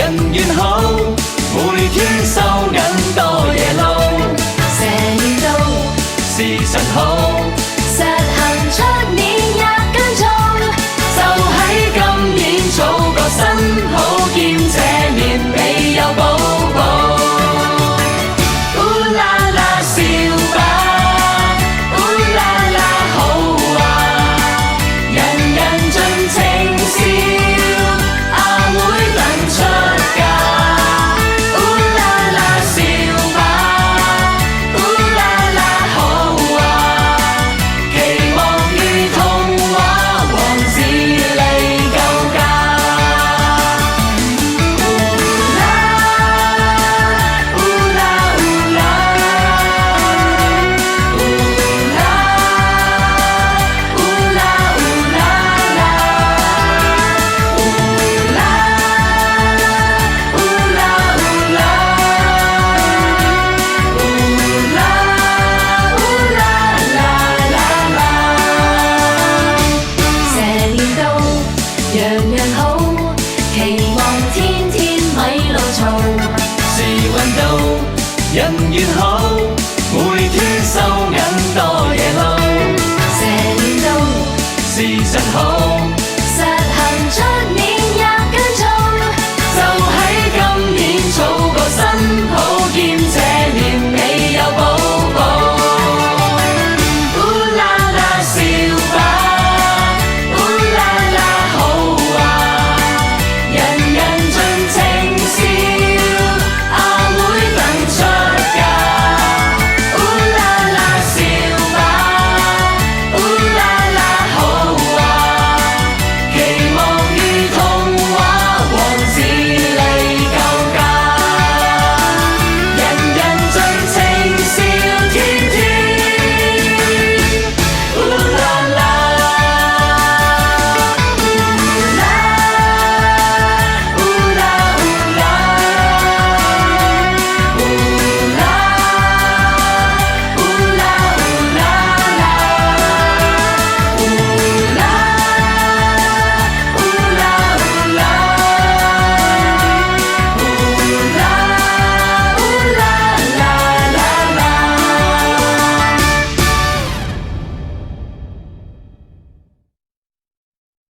人緣好，每天收銀多夜路。蛇年到，時辰好，實行出年日更重。就喺今年儲個新抱，兼這年未有寶寶。烏啦啦笑吧，烏啦啦好啊，人人盡情笑，阿妹等出嫁。烏啦啦笑吧，烏啦啦好啊，期望如童話，王子嚟救駕。烏啦烏啦烏啦，烏啦烏啦烏啦啦，烏啦烏啦烏啦，烏啦烏啦啦啦啦。蛇年到，樣樣好，期望天天咪路嘈。時運到，人緣好，